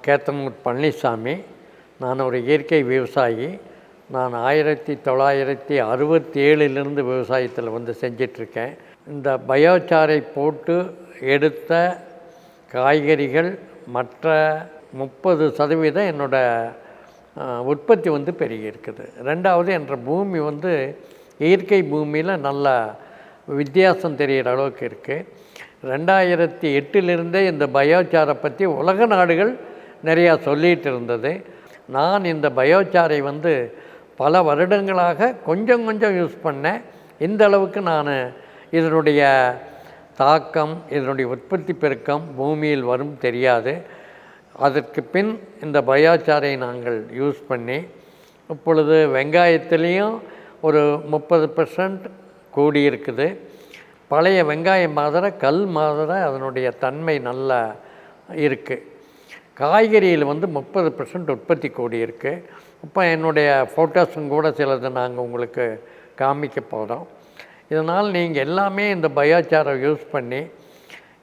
கேத்தனூர் பழனிசாமி. நான் ஒரு இயற்கை விவசாயி. நான் 1967லிருந்து விவசாயத்தில் செஞ்சிட்ருக்கேன். இந்த பயோசாரை போட்டு எடுத்த காய்கறிகள் மற்ற 30% என்னோடய உற்பத்தி பெருகி இருக்குது. ரெண்டாவது, என்ற பூமி இயற்கை பூமியில் நல்ல வித்தியாசம் தெரிகிற அளவுக்கு இருக்குது. 2008லிருந்தே இந்த பயோசாரை பற்றி உலக நாடுகள் நிறையா சொல்லிகிட்டு இருந்தது. நான் இந்த பயோசாரை பல வருடங்களாக கொஞ்சம் கொஞ்சம் யூஸ் பண்ணேன். இந்த அளவுக்கு நான் இதனுடைய தாக்கம், இதனுடைய உற்பத்தி பெருக்கம் பூமியில் வரும் தெரியாது. அதற்கு பின் இந்த பயோசாரை நாங்கள் யூஸ் பண்ணி இப்பொழுது வெங்காயத்துலேயும் ஒரு 30% கூடியிருக்குது. பழைய வெங்காயம் மாதிரி கல் மாதிரி அதனுடைய தன்மை நல்லா இருக்குது. காய்கறியில் 30% உற்பத்தி கூடியிருக்கு. இப்போ என்னுடைய ஃபோட்டோஸும் கூட சிலது நாங்கள் உங்களுக்கு காமிக்க போகிறோம். இதனால் நீங்கள் எல்லாமே இந்த பயோசாரை யூஸ் பண்ணி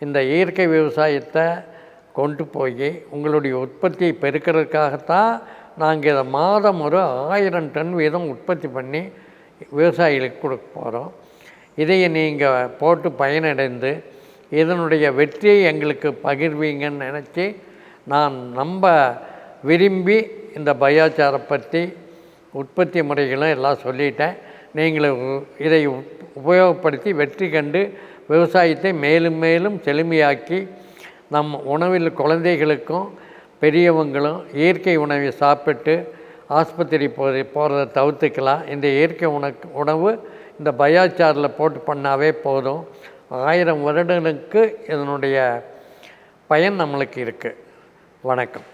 இந்த இயற்கை விவசாயத்தை கொண்டு போய் உங்களுடைய உற்பத்தியை பெருக்கிறதுக்காகத்தான் நாங்கள் இதை மாதம் ஒரு 1000 டன் வீதம் உற்பத்தி பண்ணி விவசாயிகளுக்கு கொடுக்க போகிறோம். இதையை நீங்கள் போட்டு பயனடைந்து இதனுடைய வெற்றியை எங்களுக்கு பகிர்வீங்கன்னு நினச்சி நான் விரும்பி இந்த பயோசாரை பற்றி உற்பத்தி முறைகளும் எல்லாம் சொல்லிட்டேன். நீங்களும் இதை உபயோகப்படுத்தி வெற்றி கண்டு விவசாயத்தை மேலும் மேலும் செழுமையாக்கி நம் உணவில் குழந்தைகளுக்கும் பெரியவங்களும் இயற்கை உணவை சாப்பிட்டு ஆஸ்பத்திரி போகிறத தவிர்த்துக்கலாம். இந்த இயற்கை உணவு இந்த பயோசாரில் போட்டு பண்ணாவே போதும். 1000 வருடங்களுக்கு இதனுடைய பயன் நம்மளுக்கு இருக்குது. வணக்கம்.